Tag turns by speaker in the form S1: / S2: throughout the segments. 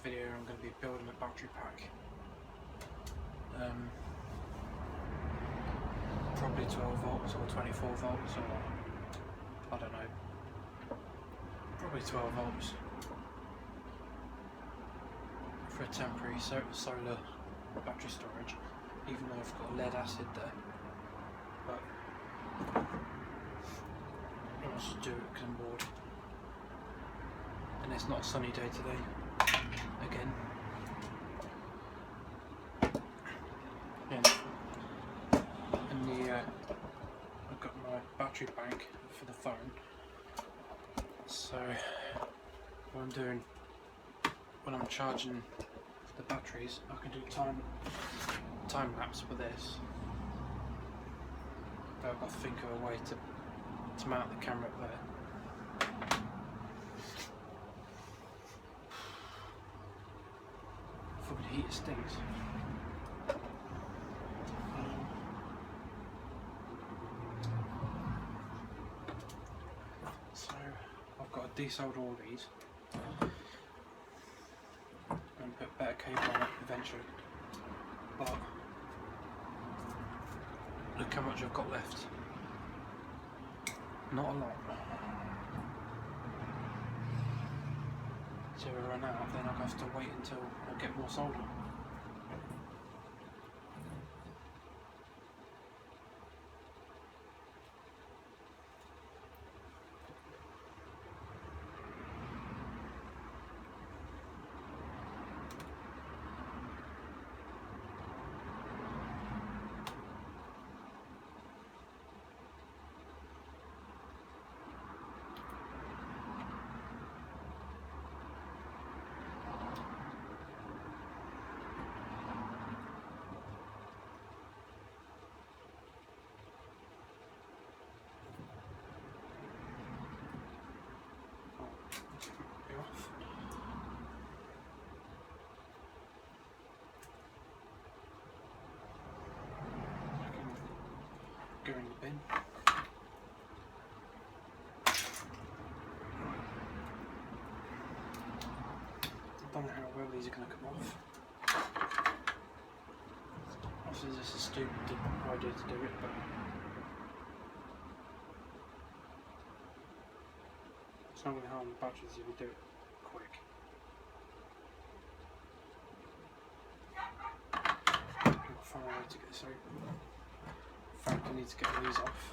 S1: video I'm going to be building a battery pack. Probably 12 volts or 24 volts, or I don't know, probably 12 volts for a temporary solar battery storage, even though I've got lead acid there. But I'll just do it because I'm bored. And it's not a sunny day today, again. And I've got my battery bank for the phone. So what I'm doing when I'm charging the batteries, I can do time lapse with this. But I've got to think of a way to mount the camera up there. Fucking heat stinks. So I've got to desolder all these and put better cable on it eventually. But look how much I've got left. Not a lot. So if I run out, then I'll have to wait until I get more solder. Go in the bin. I don't know how well these are going to come off. Obviously this is a stupid idea to do it, but it's not going to harm the batteries if you do it quick. I'll find a way to get this open. In fact, I need to get these off.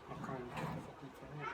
S1: I can't get the fucking thing in.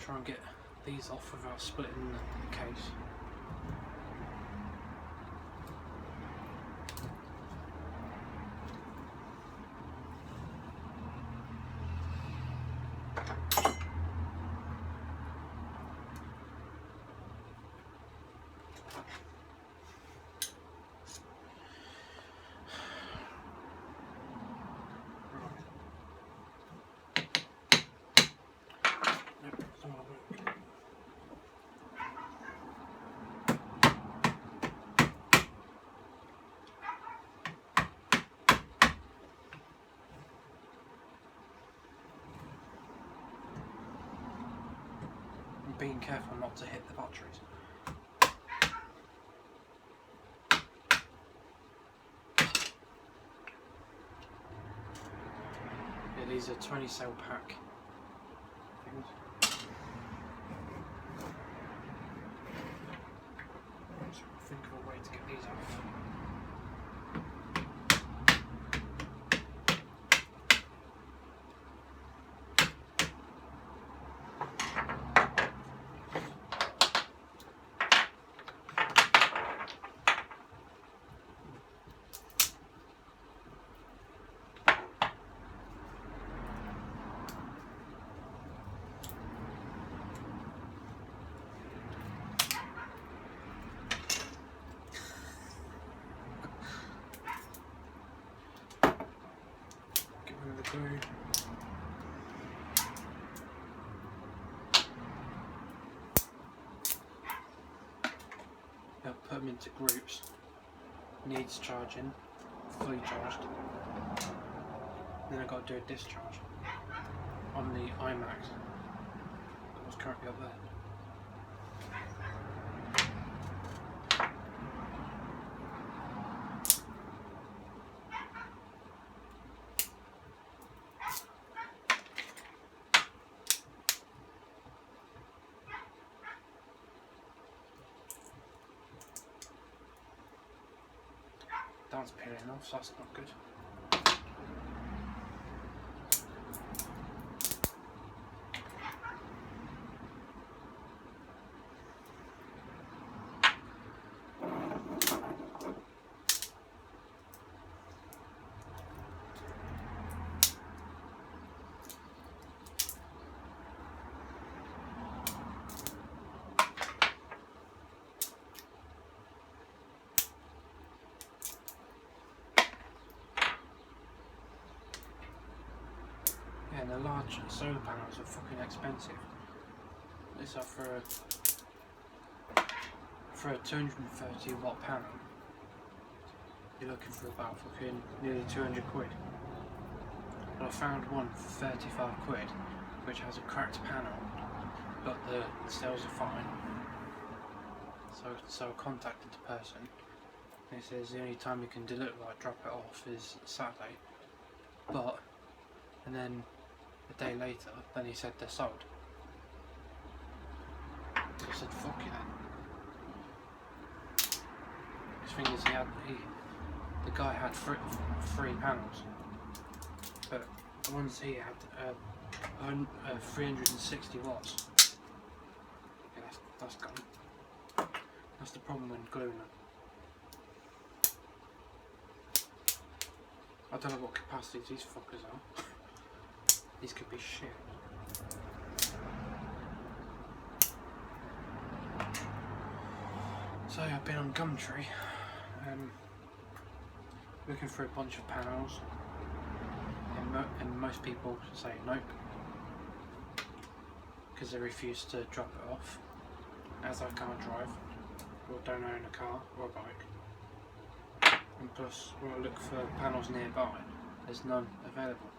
S1: try and get these off without splitting the case. Being careful not to hit the batteries. Yeah, these are 20 cell pack things. So I'll think of a way to get these off. Glue. Now put them into groups. Needs charging, fully charged. Then I've got to do a discharge on the iMac that was currently up there. That's peeling off, so that's not good. And the large solar panels are fucking expensive. These are for a 230 watt panel. You're looking for about fucking nearly 200 quid. But I found one for 35 quid, which has a cracked panel, but the cells are fine. So I contacted the person. He says the only time you can drop it off is Saturday. And then a day later, then he said they're sold. I said, fuck you then. His thing is, the guy had three panels, but the ones he had 360 watts. Yeah, that's gone. That's the problem when gluing them. I don't know what capacity these fuckers are. These could be shit. So I've been on Gumtree, looking for a bunch of panels, and most people say nope, because they refuse to drop it off, as I can't drive, or don't own a car or a bike, and plus when I look for panels nearby, there's none available.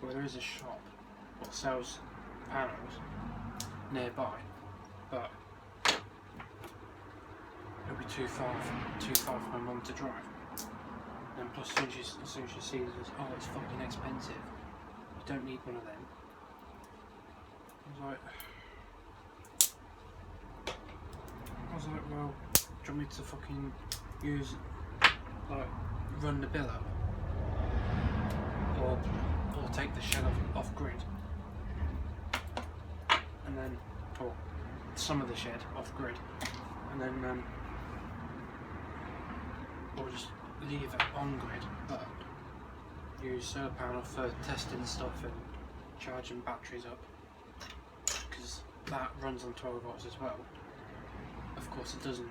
S1: Well, there is a shop that sells panels nearby, but it'll be too far for my mum to drive. And plus, as soon as she sees this, oh, it's fucking expensive. You don't need one of them. I was like, well, do you want me to fucking run the bill up, or take the shell off grid? and then, or some of the shed off grid, and then or just leave it on grid, but use solar panel for testing stuff and charging batteries up, because that runs on 12 volts as well. Of course it doesn't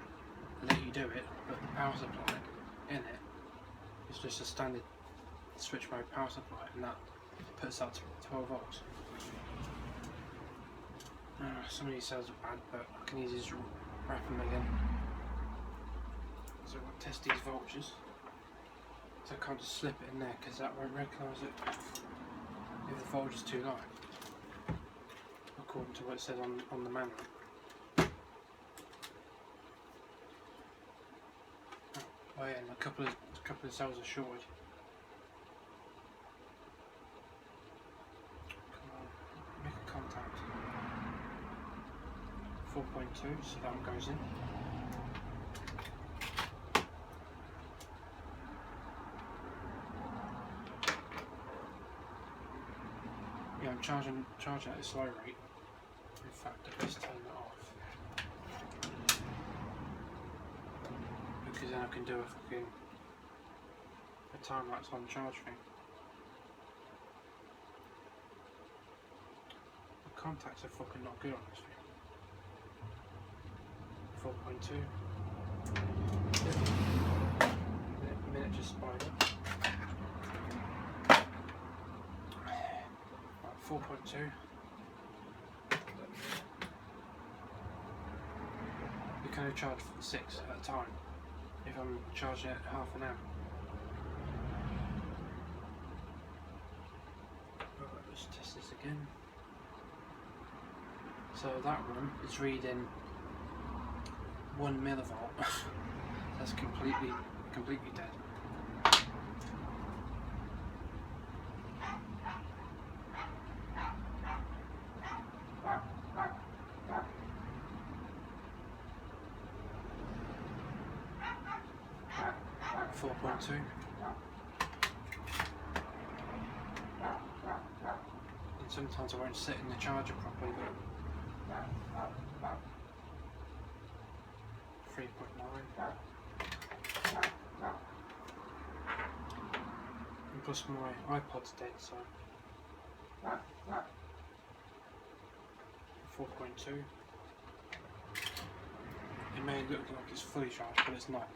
S1: let you do it, but the power supply in it is just a standard switch mode power supply, and that puts that to 12 volts. Some of these cells are bad, but I can easily just wrap them again. So we'll test these voltages. So I can't just slip it in there because that won't recognise it if the voltage is too low, according to what it says on the manual. Oh yeah, and a couple of cells are shorted. Come on, make a contact. 4.2, so that one goes in. Yeah, I'm charging at a slow rate. In fact, I best turn that off, because then I can do a time lapse on charge thing. The contacts are fucking not good on this thing. 4.2. The minute just spied up. 4.2. You can only charge 6 at a time if I'm charging it half an hour. Right, let's test this again. So that one is reading 1 millivolt. That's completely dead. 4.2. And sometimes I won't sit in the charger properly, but 3.9. And plus my iPod's dead, so 4.2. It may look like it's fully charged, but it's not,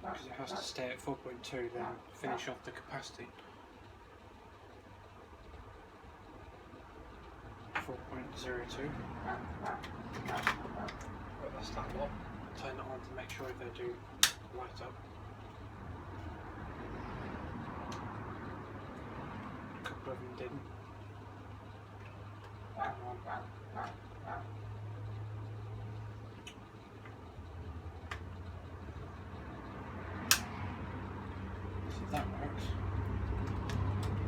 S1: because it has to stay at 4.2, then finish off the capacity. 4.02. Right, that's that lot. Turn it on to make sure they do light up. A couple of them didn't. Come on. See if that works.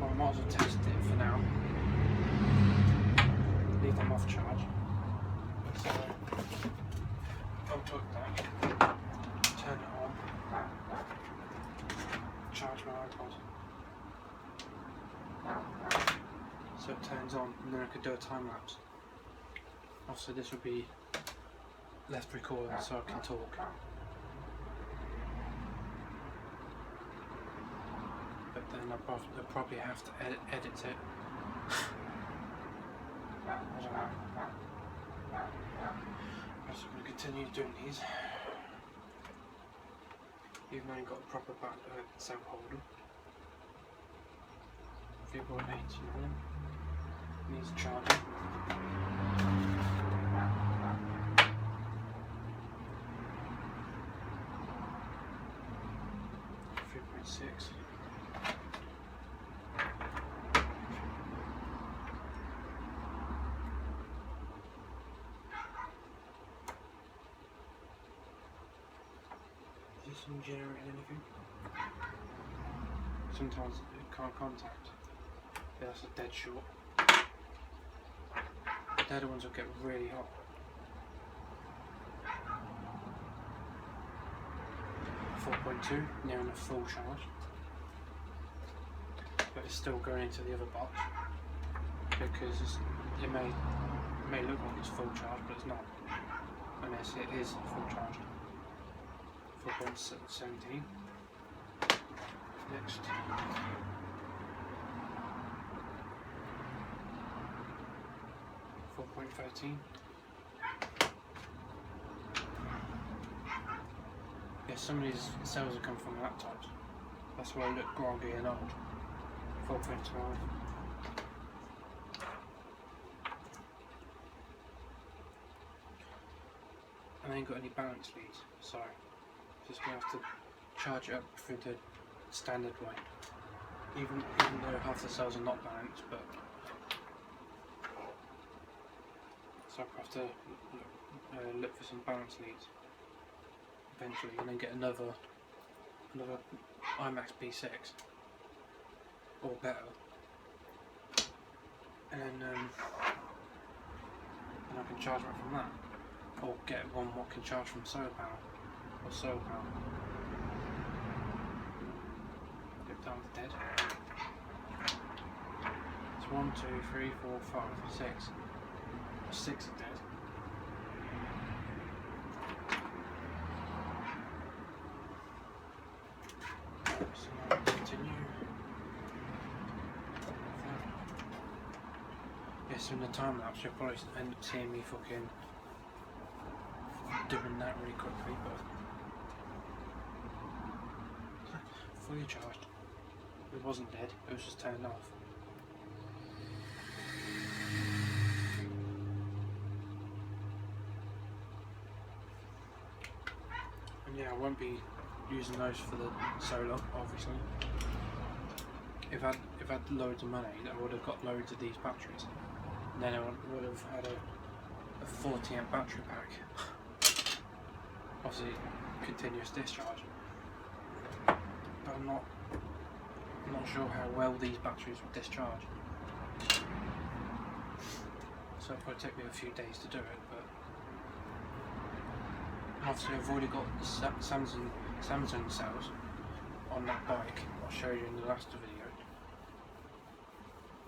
S1: Well, I might as well test it for now. Leave them off charge. So, unplug that, turn it on, charge my iPod. So it turns on, and then I could do a time lapse. Also, this would be left recording so I can talk. But then I'll probably have to edit it. I don't know. I'm just going to continue doing these, even though I ain't got a proper cell holder. 3.89 needs charging. 3.6. Is this one generating anything? Sometimes it can't contact. Yeah, that's a dead short. The other ones will get really hot. 4.2, near enough full charge. But it's still going into the other box, because it may may look like it's full charge, but it's not. Unless it is full charge. 4.17. Next. 4.13. Yeah, some of these cells have come from laptops. That's why I look groggy and old. 4.12. And I ain't got any balance leads, so just gonna have to charge it up through the standard way. Even though half the cells are not balanced, but so I have to look for some balance leads eventually, and then get another IMAX B6 or better, and then I can charge right from that, or get one what can charge from solar power or solar power. Yep, that one's dead. It's 1, 2, 3, 4, 5, 6. 6 are dead. So now we continue. Yes, in the time lapse you'll probably end up seeing me fucking doing that really quickly, but fully charged. It wasn't dead, it was just turned off. And yeah, I won't be using those for the solar, obviously. If I'd had loads of money, I would have got loads of these batteries. And then I would have had a 40 amp battery pack. Obviously, continuous discharge. But I'm not sure how well these batteries will discharge. So it'll probably take me a few days to do it, but obviously I've already got the Samsung cells on that bike. I'll show you in the last video,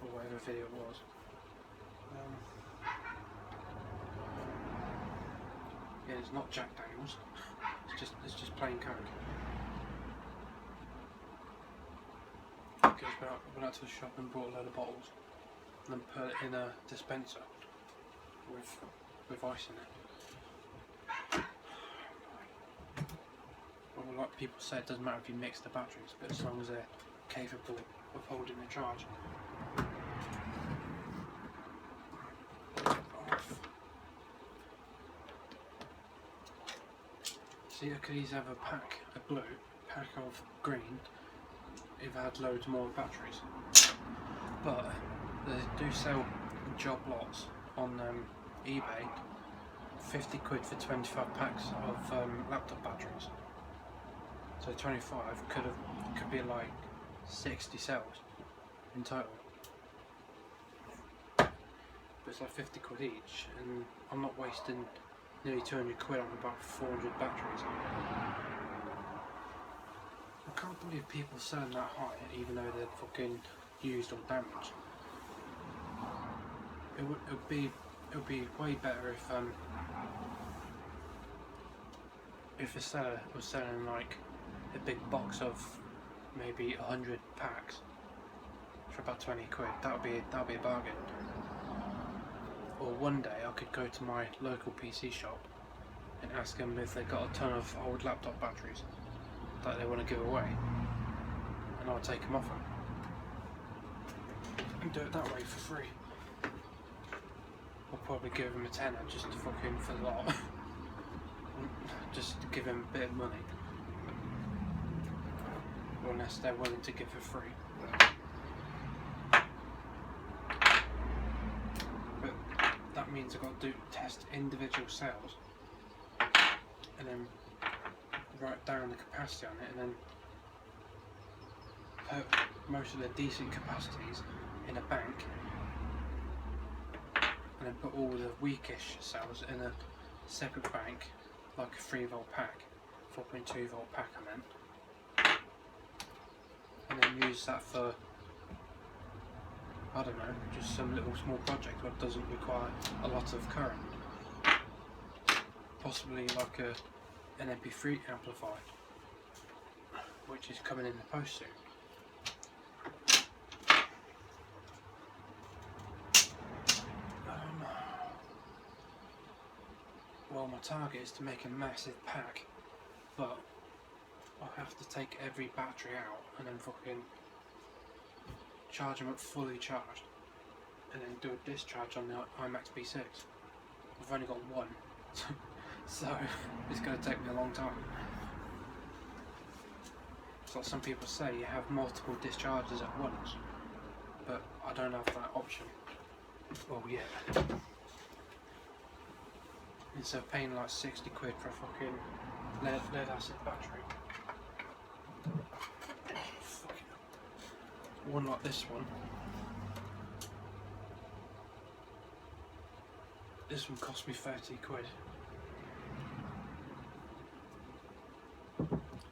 S1: or whatever video it was. Yeah, it's not Jack Daniels. It's just plain Coke. Because I went out to the shop and bought a load of bottles, and then put it in a dispenser with ice in it. Well, like people say, it doesn't matter if you mix the batteries, but as long as they're capable of holding the charge. See, I could easily have a pack of blue, pack of green, if I had loads more batteries. But they do sell job lots on eBay, 50 quid for 25 packs of laptop batteries. So 25 could be like 60 cells in total. But it's like 50 quid each, and I'm not wasting nearly 200 quid on about 400 batteries. I can't believe people selling that high even though they're fucking used or damaged. It would be way better if a seller was selling like a big box of maybe 100 packs for about 20 quid. That'd be a bargain. Or one day I could go to my local PC shop and ask them if they've got a ton of old laptop batteries that they want to give away, and I'll take them off them and do it that way for free. I'll probably give them a tenner just to fucking for the lot. Just to give them a bit of money, or unless they're willing to give for free. But that means I've got to test individual cells and then write down the capacity on it, and then put most of the decent capacities in a bank, and then put all the weakish cells in a separate bank, like a 3 volt pack, 4.2 volt pack and then use that for I don't know, just some little small project that doesn't require a lot of current. Possibly like an MP3 amplifier, which is coming in the post soon. Well, my target is to make a massive pack, but I have to take every battery out and then fucking charge them up fully charged, and then do a discharge on the IMAX B6. I've only got one, so it's going to take me a long time. It's like some people say, you have multiple discharges at once, but I don't have that option. Well, yeah. Instead of paying like 60 quid for a fucking lead acid battery, one like this one. This one cost me 30 quid.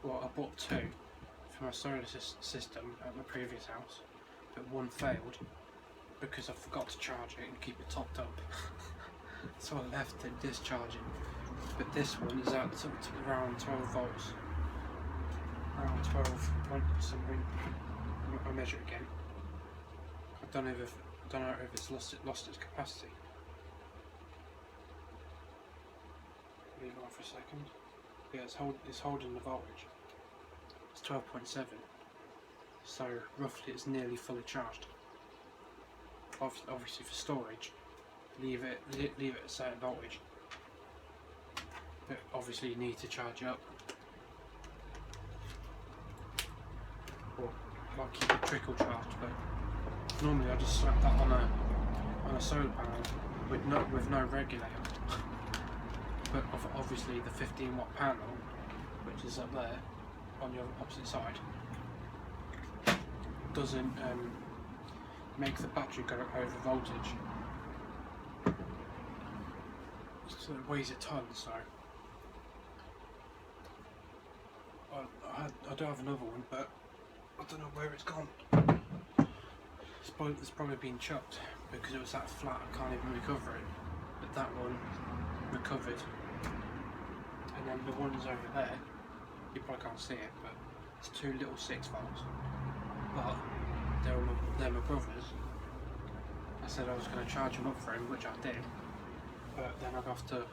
S1: Well, I bought two for my solar system at my previous house, but one failed because I forgot to charge it and keep it topped up. So I left it discharging. But this one is out to around 12 volts. Around 12 point something. I'll measure it again. I don't know if it's lost its capacity. Leave it on for a second. Yeah, it's holding the voltage. It's 12.7. So roughly it's nearly fully charged. Obviously for storage, leave it at a certain voltage. But obviously you need to charge it up. Or like keep it trickle charged, but normally I just slap that on a solar panel with no regulator. But obviously the 15 watt panel, which is up there on your opposite side, doesn't make the battery go over voltage. So it weighs a ton, so I do have another one, but I don't know where it's gone. It's probably been chucked because it was that flat I can't even recover it. But that one recovered. And then the ones over there, you probably can't see it, but it's two little 6 volts. But they're my brother's. I said I was going to charge them up for him, which I did. But then I'd have to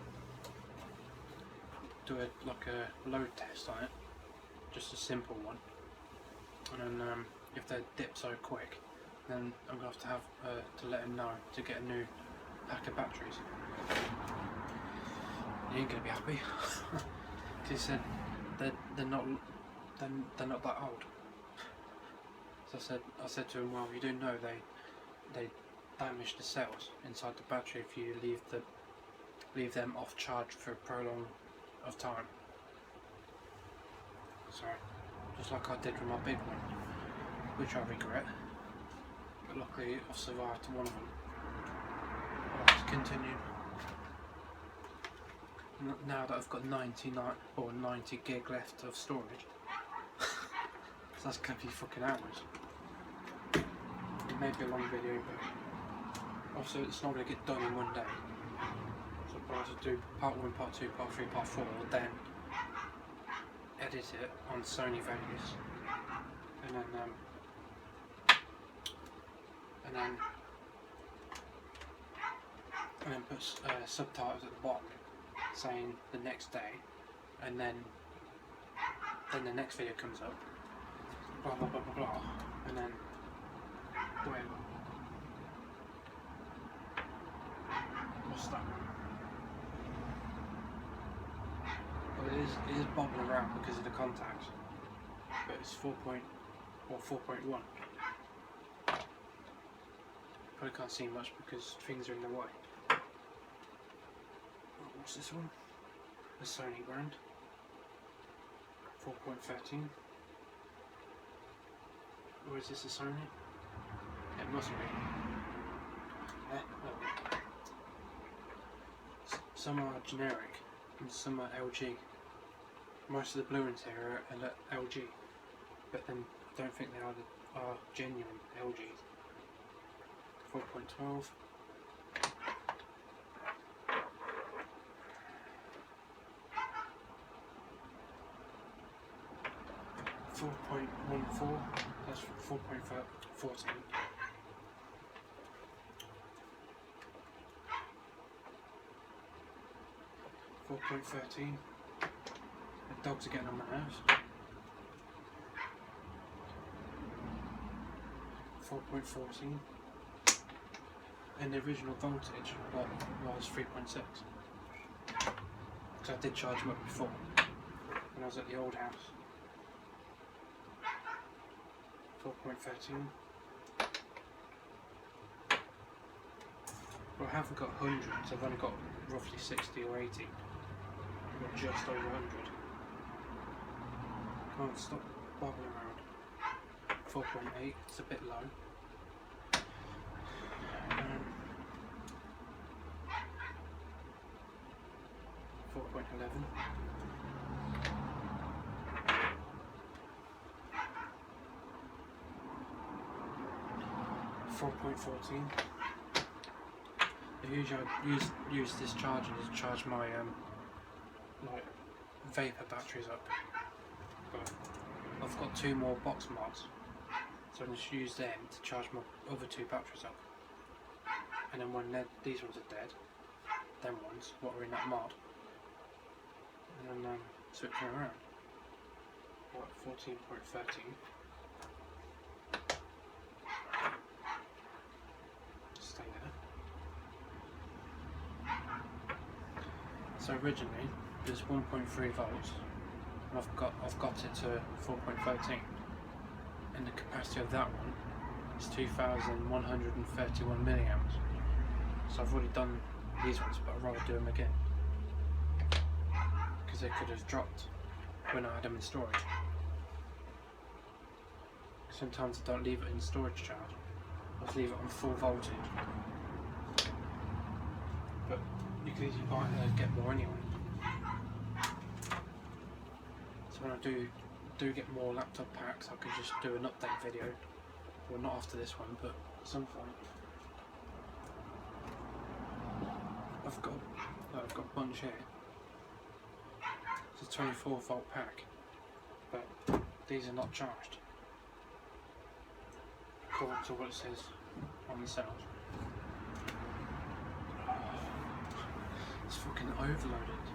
S1: do a load test on it, just a simple one. And then if they dip so quick, then I'm going to have to let him know to get a new pack of batteries. He ain't going to be happy. He said they're not that old. So I said to him, well, you do know they damage the cells inside the battery if you leave them off charge for a prolonged of time. So just like I did with my big one, which I regret, but luckily I've survived one of them. Let's continue. Now that I've got 90 gig left of storage, so that's gonna be fucking hours. It may be a long video, but also it's not gonna get done in one day. So I'll have to do part 1, part 2, part 3, part 4, then edit it on Sony Vegas, and then put subtitles at the bottom saying the next day, and then the next video comes up, blah blah blah blah blah, and then what's that? Well, it is bobbling around because of the contacts, but it's 4.1. Probably can't see much because things are in the way. What's this one? The Sony brand. 4.13. Or is this a Sony? It must be. Some are generic and some are LG. Most of the blue ones here are LG, but then I don't think they are genuine LGs. 4.12. 4.14, that's 4.14. 4.13. The dogs are getting on my nerves. 4.14. And the original voltage was 3.6. So I did charge them up before when I was at the old house. 4.13. Well, I haven't got hundreds, I've only got roughly 60 or 80. I've got just over 100. Come on, stop bobbing around. 4.8, it's a bit low. 4.11. 4.14. Usually I use this charger to charge my like vapor batteries up, but I've got 2 more box mods, so I'm just use them to charge my other 2 batteries up, and then when these ones are dead, them ones what are in that mod, and then switch them around. What, 14.13. Stay there. So originally there's 1.3 volts, and I've got it to 4.13, and the capacity of that one is 2,131 milliamps. So I've already done these ones, but I'd rather do them again because they could have dropped when I had them in storage. Sometimes I don't leave it in storage charge, I just leave it on full voltage. But you can easily buy it and get more anyway. So when I do get more laptop packs, I could just do an update video. Well, not after this one, but at some point. I've got a bunch here. It's a 24 volt pack, but these are not charged according to what it says on the cells. It's fucking overloaded.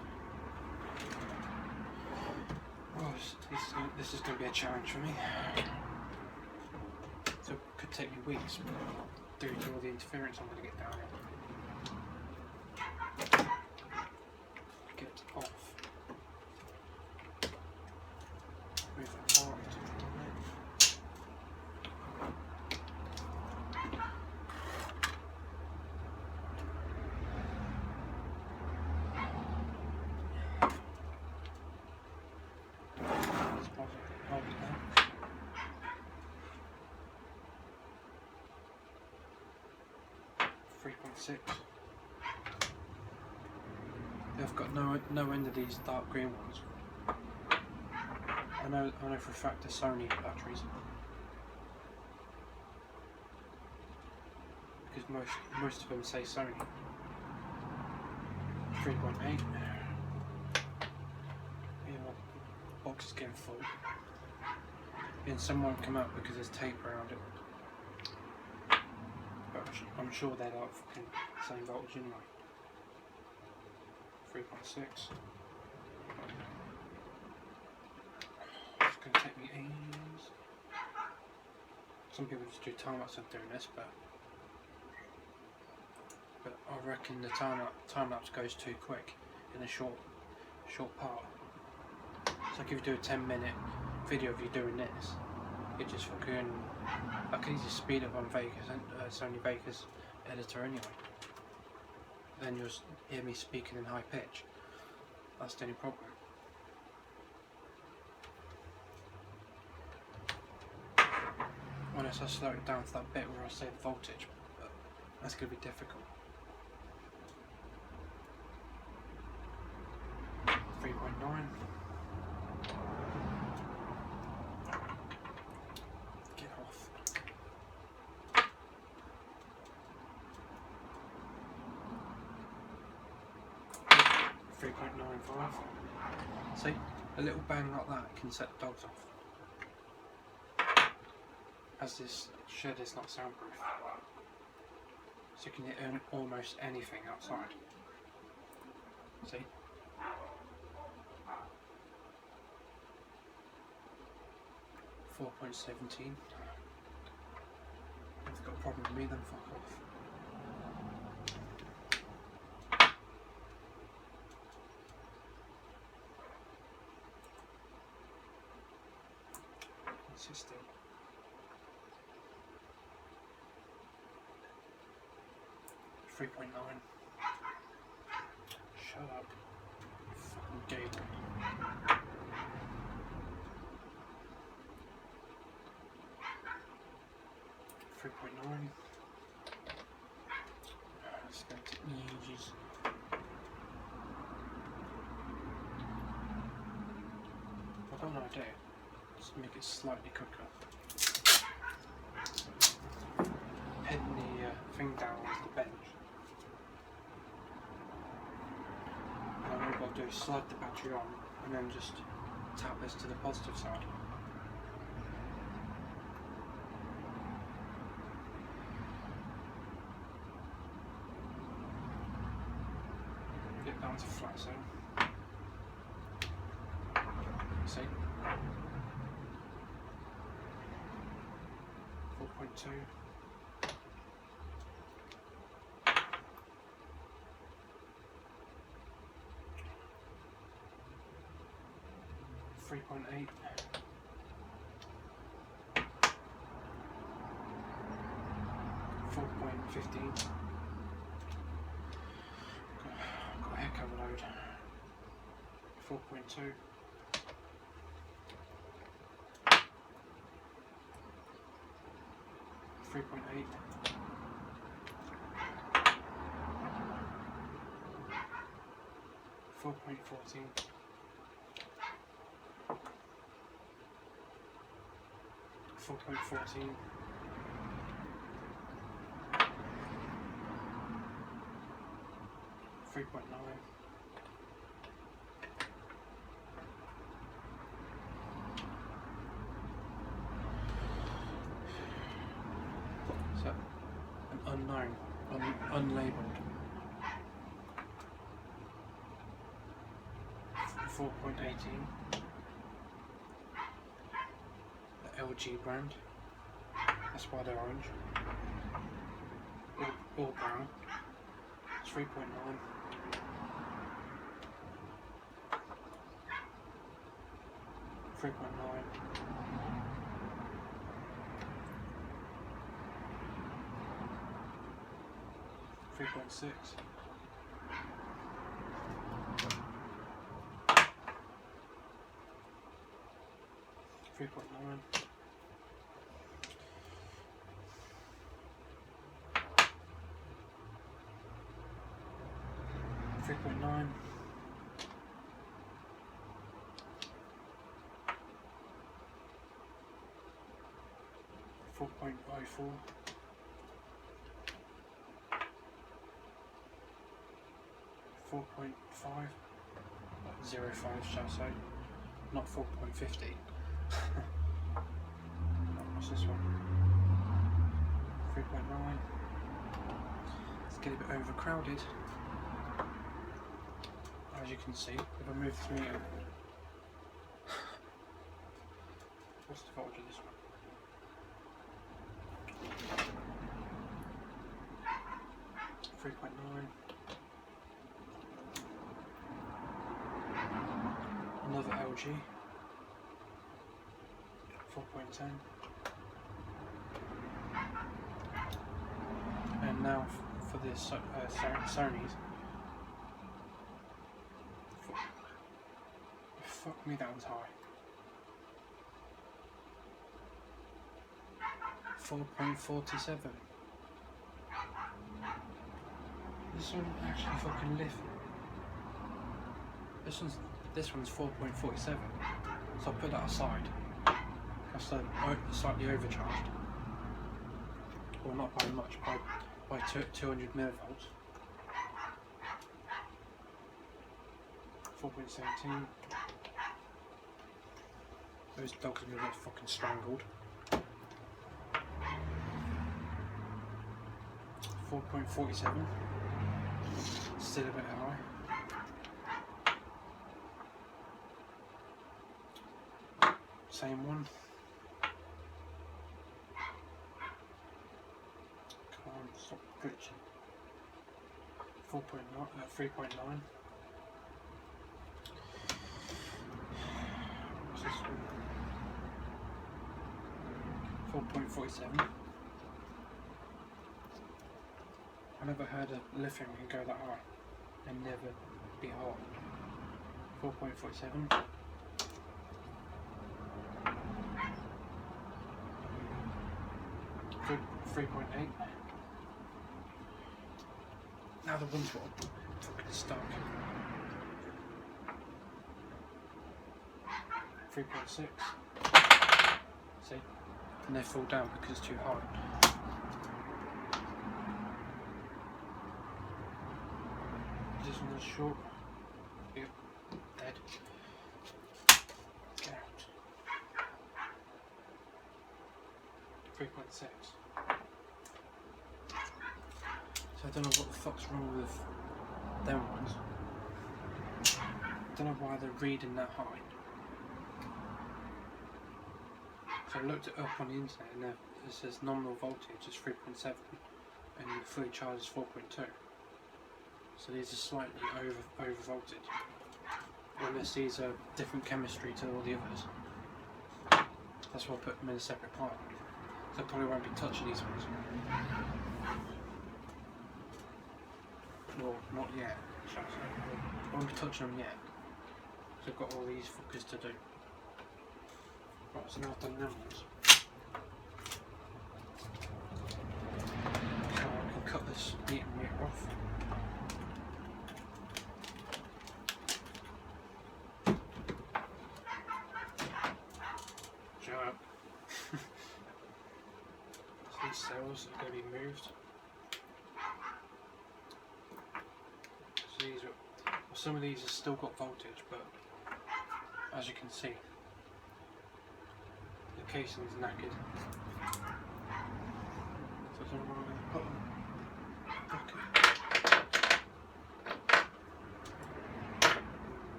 S1: Oh, this is going to be a challenge for me. So it could take me weeks due to all the interference I'm going to get down here. Get off. Move that part to the left. 3.6. I've got no end of these dark green ones. I know for a fact they're Sony batteries, because most of them say Sony. 3.8. Yeah, my box is getting full. And some won't come out because there's tape around it. But I'm sure they're like fucking same voltage anyway. 3.6. It's going to take me ages. Some people just do time lapse of doing this, but I reckon the time lapse goes too quick in a short part. So like if you do a 10-minute video of you doing this, it just fucking, I can easily speed up on Sony Vegas editor anyway. Then you'll hear me speaking in high pitch. That's the only problem. Unless I slow it down to that bit where I say the voltage, but that's going to be difficult. 3.9. Get off. 3.95. See, a little bang like that can set the dogs off. As this shed is not soundproof, so you can hit almost anything outside. See? .17. If you've got a problem with me, then fuck off. What's it still? 3.9. Shut up. Fucking gay. 3.9. It's going to take me ages. I've got an idea. Just make it slightly quicker. Pin the thing down onto the bench. And what I've got to do is slide the battery on and then just tap this to the positive side. Get down to flat zone. See? 4.2. 3.8. 4.15. Got a heck of a load. 4.2. 3.8. 4.14. 4.14. 3.9. 4.18. The LG brand. That's why they're orange. All brown. 3.9. 3.9. 3.6. 3.9. 3.9. 4.04. 4.5. 0.5 shall I say, not 4.50. What's this one? 3.9. It's getting a bit overcrowded. As you can see, if I move 3 out. What's the voltage of this one? 3.9. Another LG. 4.10. And now for this Sony's. Fuck me, that one's high. 4.47. This one actually fucking lithium. This one's 4.47. So I'll put that aside. That's slightly overcharged. Well, not by much, by 200 millivolts. 4.17. Those dogs are gonna get fucking strangled. 4.47. Still a bit high. Same one. Come on, stop glitching. 3.9. What's this one? 4.47. I never heard a lithium can go that high and never be hot. 4.47. 3.8. Now the one's fucking stuck. 3.6. See? And they fall down because it's too high. This one is short. Yep. Dead. Get out. 3.6. So I don't know what the fuck's wrong with them ones. I don't know why they're reading that high. So I looked it up on the internet and it says nominal voltage is 3.7 and the fully charged is 4.2. So these are slightly over voltage. Unless these are different chemistry to all the others. That's why I put them in a separate pile. So I probably won't be touching these ones. Well, not yet, shall I say. I won't be touching them yet. So I've got all these fuckers to do. Right, so now I've done them ones. So I can cut this meter off. Shut up. So these cells are going to be moved. Some of these have still got voltage, but as you can see, the casing's knackered. So I don't know where I'm going to put them. Okay.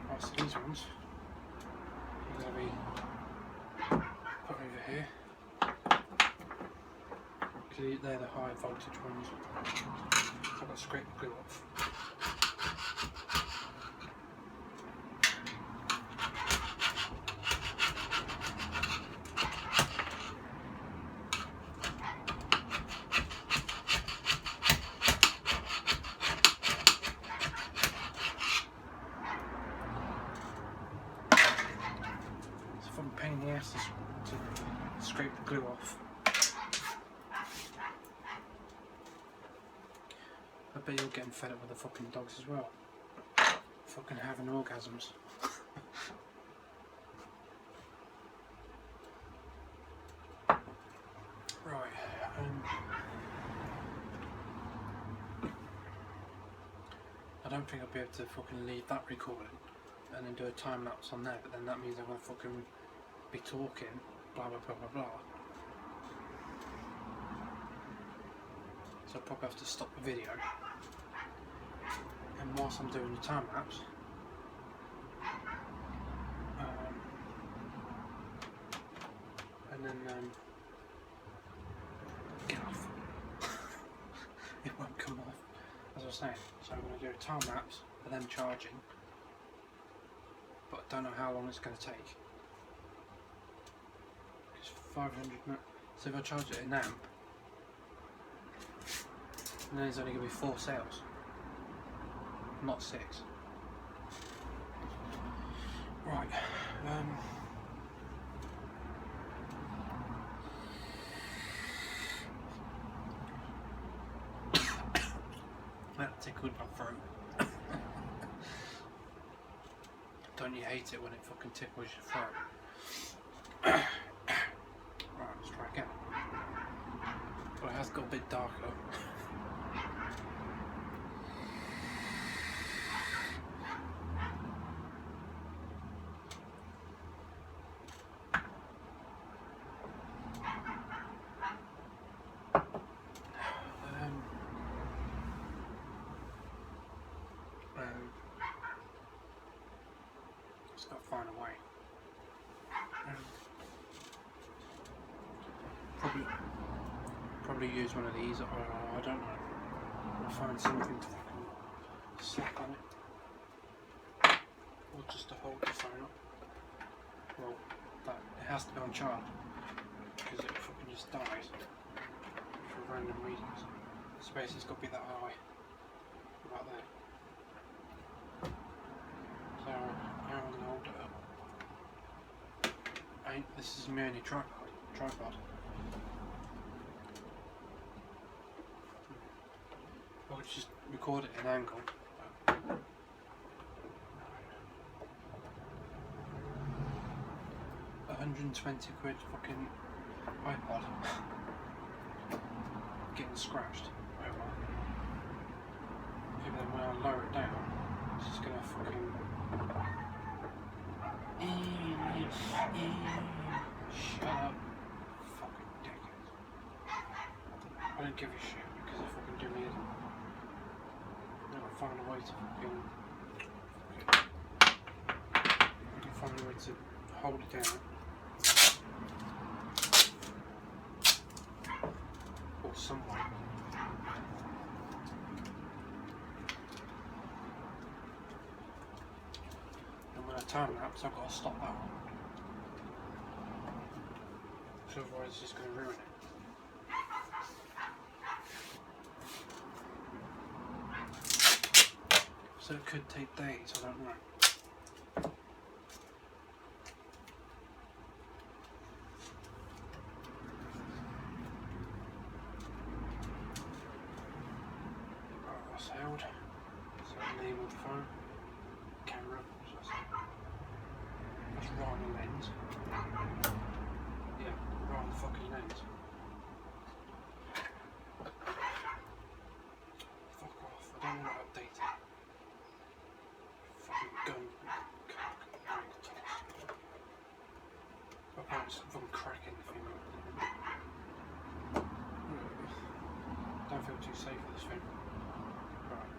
S1: Right, so these ones are going to be put over here. They're the high voltage ones. I've got to scrape the glue off. It's a fun pain in the ass to scrape the glue off. I bet you're getting fed up with the fucking dogs as well. Fucking having orgasms. Right. I don't think I'll be able to fucking leave that recording and then do a time lapse on there, but then that means I'm gonna fucking be talking, blah blah blah blah blah. So I'll probably have to stop the video. And whilst I'm doing the time lapse, and then get off. It won't come off, as I was saying. So I'm going to do a time lapse for them charging, but I don't know how long it's going to take. It's 500 minutes. So if I charge it an amp, and then there's only going to be 4 cells. Not 6. Right. That tickled my throat. Don't you hate it when it fucking tickles your throat? Right, let's try again. Well, it has got a bit darker. find a way. Probably use one of these, or I don't know. I'll find something to fucking slap on it. Or just to hold the phone up. Well, it has to be on charge, because it fucking just dies for random reasons. The space has got to be that high. About there. So, how am I going to hold it up? This is my only tripod. I would just record it in angle. 120 quid fucking iPod getting scratched. Oh well. Maybe then when I lower it down, it's just gonna fucking shut up, fucking dickhead. I don't give a shit because I fucking do me. I'll find a way to hold it down. Or some way. And when I time lapse, I've got to stop that one. So otherwise it's just going to ruin it. So it could take days, I don't know. That's held. So name of the phone. Camera. That's right on the lens. Yeah, right on the fucking lens. Fuck off, I don't want to update it. Fucking gun. Apparently it's from cracking the thing. Don't feel too safe with this thing. Right,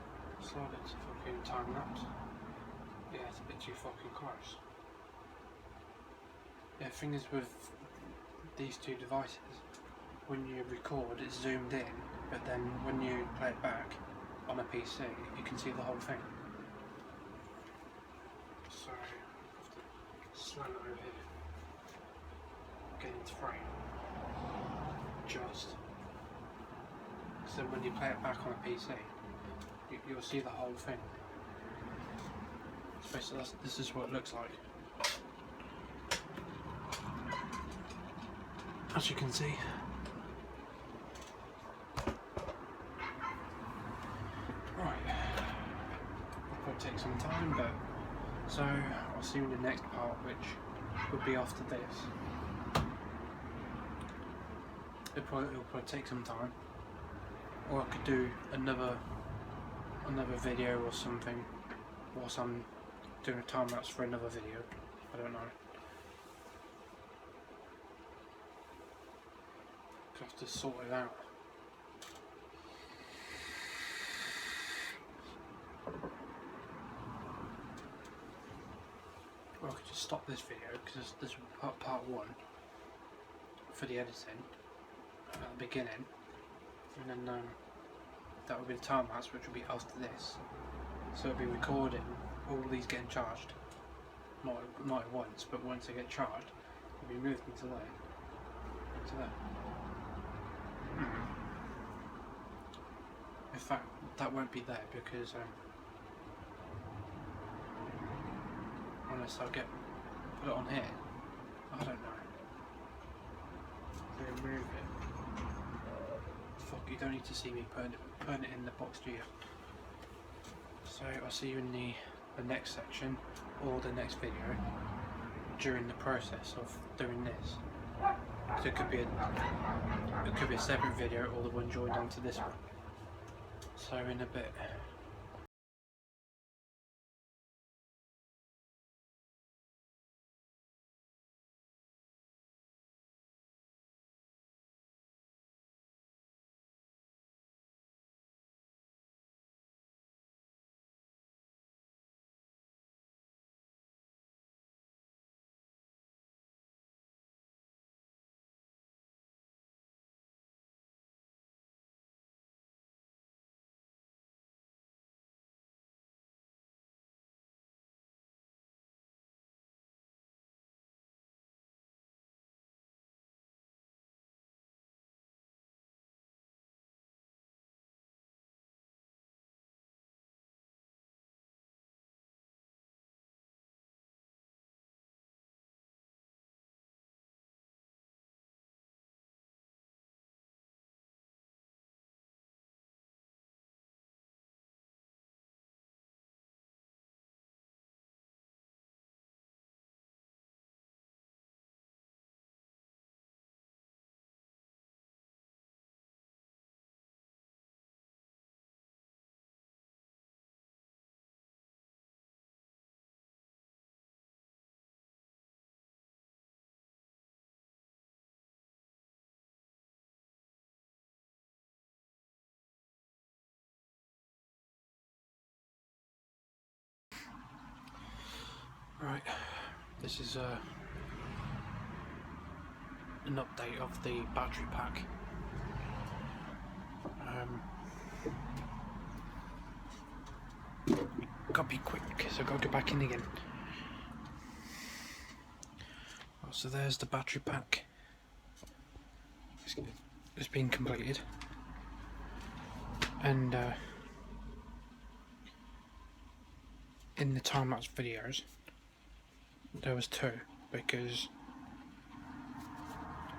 S1: slide it to fucking time lapse. Yeah, it's a bit too fucking close. Yeah, the thing is with these two devices, when you record it's zoomed in, but then when you play it back on a PC, you can see the whole thing. So, I have to slam it over here, get into frame, just. So when you play it back on a PC, you'll see the whole thing. So this is what it looks like. As you can see. Right. It'll probably take some time, but so I'll see you in the next part, which will be after this. It'll probably take some time. Or I could do another video or something whilst I'm doing a time lapse for another video. I don't know. I have to sort it out. Or I could just stop this video because this is part 1 for the editing at the beginning. And then that will be the time lapse, which will be after this. So it'll be recording all these getting charged, not at once, but once they get charged, it'll be moved into there, to there. In fact, that won't be there because unless I put it on here, I don't know. Remove it. Fuck, you don't need to see me putting it in the box, do you? So I'll see you in the next section or the next video during the process of doing this. So it could be a separate video or the one joined onto this one. So in a bit. This is an update of the battery pack. Gotta be quick because I've got to go back in again. Well, so there's the battery pack. It's been completed, and in the time-lapse videos there was two, because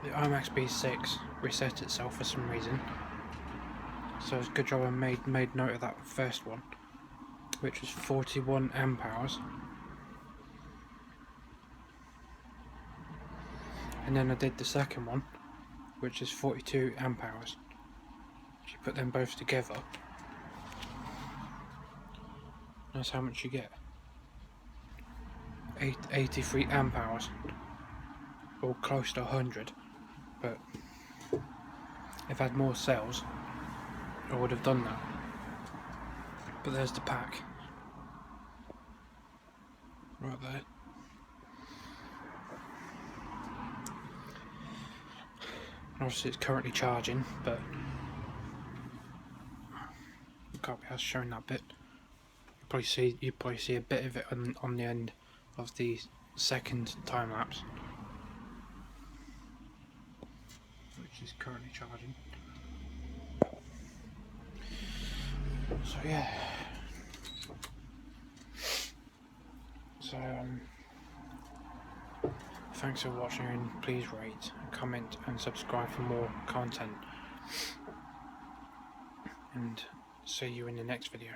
S1: the IMAX B6 reset itself for some reason, so it's a good job I made note of that first one, which was 41 amp hours, and then I did the second one, which is 42 amp hours. If you put them both together, that's how much you get. 83 amp hours, or close to 100, but if I had more cells I would have done that. But there's the pack right there. Obviously it's currently charging, but you can't be showing that bit. You probably see a bit of it on the end of the second time lapse, which is currently charging. So yeah. So thanks for watching, and please rate, comment and subscribe for more content, and see you in the next video.